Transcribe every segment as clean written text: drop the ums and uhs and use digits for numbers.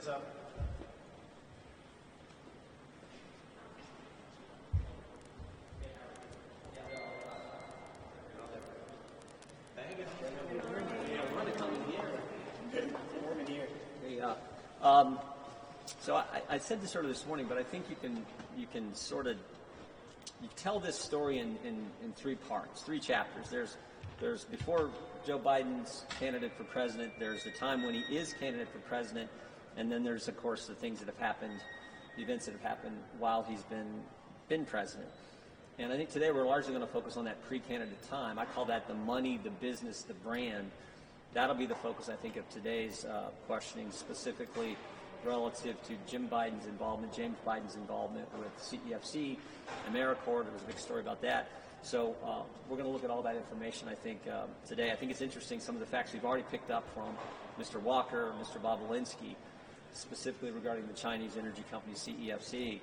hands up. So I said this earlier this morning, but I think you can sort of tell this story in three parts, three chapters. There's before Joe Biden's candidate for president. There's the time when he is candidate for president, and then there's of course the things that have happened, the events that have happened while he's been president. And I think today we're largely going to focus on that pre-candidate time. I call that the money, the business, the brand. That'll be the focus, I think, of today's questioning, specifically relative to James Biden's involvement with CEFC, AmeriCorps. There was a big story about that. So we're going to look at all that information, I think, today. I think it's interesting, some of the facts we've already picked up from Mr. Walker, Mr. Bobolinsky, specifically regarding the Chinese energy company CEFC.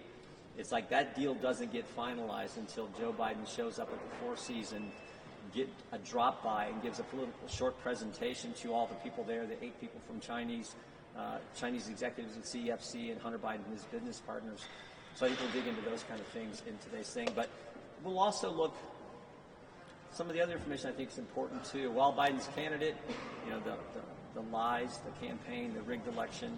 It's like that deal doesn't get finalized until Joe Biden shows up at the Four Seasons, get a drop by, and gives a political short presentation to all the people there, the 8 people from Chinese executives at CEFC, and Hunter Biden and his business partners. So I think we'll dig into those kind of things in today's thing. But we'll also look, some of the other information I think is important too. While Biden's candidate, the lies, the campaign, the rigged election,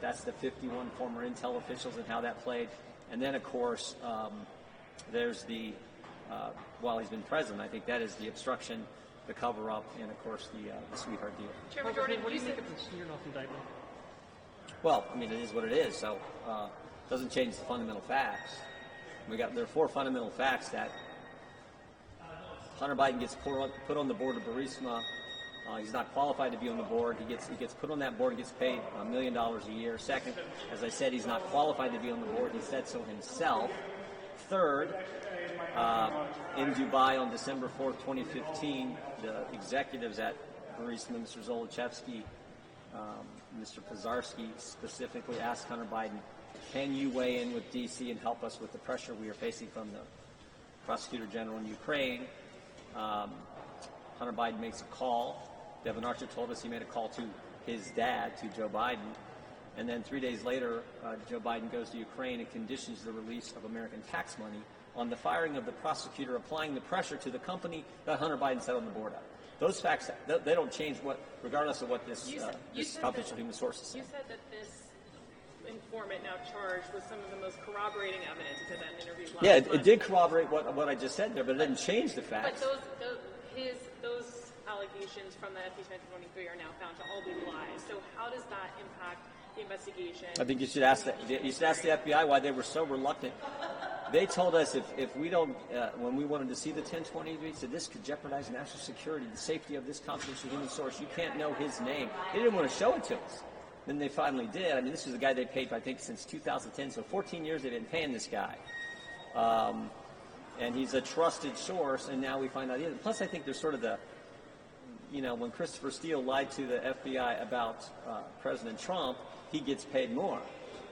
that's the 51 former intel officials and how that played. And then, of course, there's the, while he's been president, I think that is the obstruction, the cover-up, and, of course, the sweetheart deal. Chairman Jordan, what do you think of the Smirnoff indictment? Well, I mean, it is what it is, so it doesn't change the fundamental facts. There are 4 fundamental facts that Hunter Biden gets put on the board of Burisma. He's not qualified to be on the board. He gets put on that board and gets paid $1 million a year. Second, as I said, he's not qualified to be on the board. He said so himself. Third, in Dubai on December 4th, 2015, the executives at Burisma, Mr. Zolochevsky, Mr. Pizarski, specifically asked Hunter Biden, can you weigh in with D.C. and help us with the pressure we are facing from the Prosecutor General in Ukraine? Hunter Biden makes a call. Devin Archer told us he made a call to his dad, to Joe Biden. And then 3 days later, Joe Biden goes to Ukraine and conditions the release of American tax money on the firing of the prosecutor, applying the pressure to the company that Hunter Biden sat on the board of. Those facts, they don't change regardless of what this confidential human sources say. You said that this informant now charged with some of the most corroborating evidence to that interview last month. It did corroborate what I just said there, but it didn't change the facts. But those allegations from the impeachment 23 are now found to all be lies. So how does that impact the investigation? I think you should ask the FBI why they were so reluctant. They told us if we don't, when we wanted to see the 1020, they said this could jeopardize national security, the safety of this confidential human source. You can't know his name. They didn't want to show it to us. Then they finally did. I mean, this is a guy they paid, I think, since 2010. So 14 years they've been paying this guy. And he's a trusted source, and now we find out. Plus, I think there's sort of the, when Christopher Steele lied to the FBI about President Trump, he gets paid more.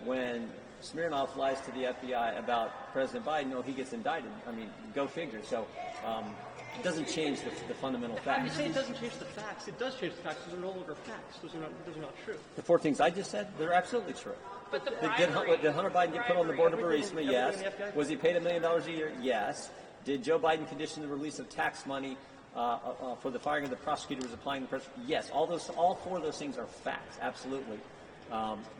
When Smirnoff lies to the FBI about President Biden, he gets indicted. I mean, go figure. So it doesn't change the fundamental facts. You say it doesn't change the facts. It does change the facts. Those are no longer facts. Those are not true. The 4 things I just said, they're absolutely true. But did Hunter Biden get put on the board of Burisma? Yes. Was he paid $1 million a year? Yes. Did Joe Biden condition the release of tax money for the firing of the prosecutor who was applying the pressure? Yes. All 4 of those things are facts, absolutely,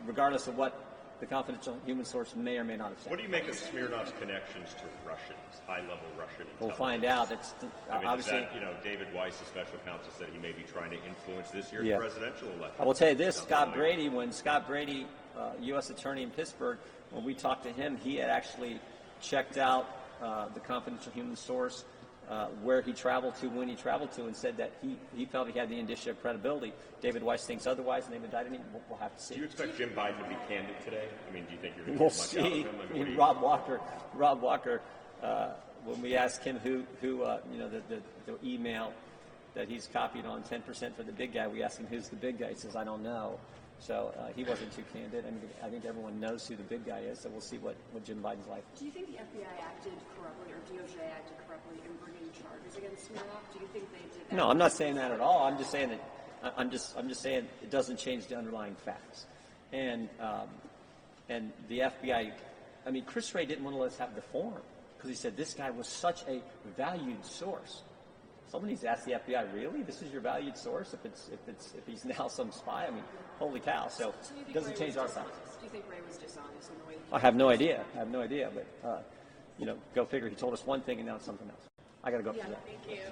regardless of what the confidential human source may or may not have said. What do you make of Smirnoff's connections to Russians, high-level Russian intelligence? We'll find out. It's obviously. David Weiss, the special counsel, said he may be trying to influence this year's presidential election. I will tell you this: Scott Brady, U.S. Attorney in Pittsburgh, when we talked to him, he had actually checked out the confidential human source, where he traveled to, when he traveled to, and said that he felt he had the indicia of credibility. David Weiss thinks otherwise, and they've indicted him. We'll have to see. Do you expect Jim Biden to be candid today? I mean, do you think you're going to We'll get much out of see. him? I mean, Rob Walker, when we asked him who the email that he's copied on 10% for the big guy, we asked him who's the big guy. He says, I don't know. So he wasn't too candid. I mean, I think everyone knows who the big guy is, so we'll see what Jim Biden's like. Do you think the FBI acted corruptly, or DOJ acted corruptly in bringing charges against Smirnoff? Do you think they did that? No, I'm not saying that at all. I'm just saying that I'm just saying it doesn't change the underlying facts. And the FBI, I mean, Chris Wray didn't want to let us have the form because he said this guy was such a valued source. Somebody's asked the FBI, really? This is your valued source? If he's now some spy? I mean, holy cow! So it doesn't change our facts. Do you think Ray was dishonest in the way? I have no idea. But go figure. He told us one thing and now it's something else. I got to go for that. Thank you.